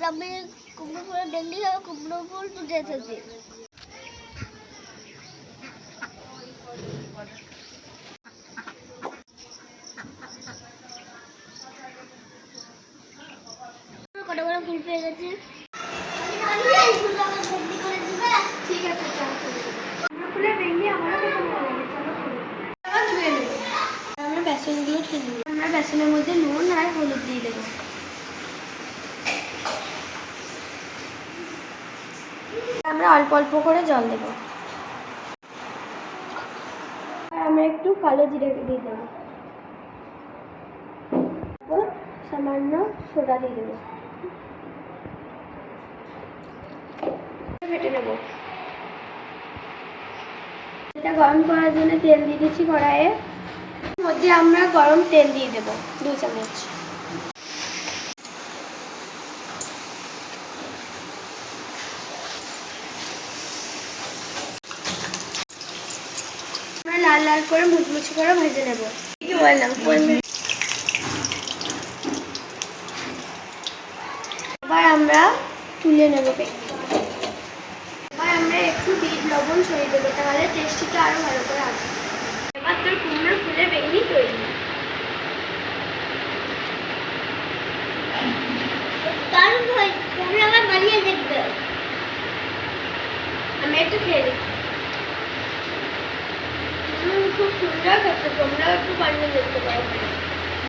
আমি কুমড়ো ফুল দেখলি কুমড়ো ফুল তুলে এসেছি। কটা করে ফুল পেয়ে গেছি। ঠিক আছে, ফুলের বেঙ্গি আমারও খেতে ভালো লাগে। চলো ধুয়ে নেব। আমরা বেসনগুলো খেয়ে নেব। আমরা বেসনের মধ্যে নুন আর হলুদ দিয়ে দেবো। আমরা অল্প অল্প করে জল দেব। আর আমরা একটু কালো জিরে দিয়ে দেবো। সামান্য সোডা দিয়ে দেবো। ফেটে নেব। এটা গরম করার জন্য তেল দিয়ে দিচ্ছি কড়াইয়ে। মধ্যে আমরা গরম তেল দিয়ে দেবো 2 চামচ। আমরা লাল লাল করে মুচমুচি করে ভেজে নেব। এবার আমরা তুলে নেব। এবার আমরা একটু বিট লবণ ছড়িয়ে দেবো, তাহলে টেস্টিটা আরো ভালো করে আসবে। এবার তোর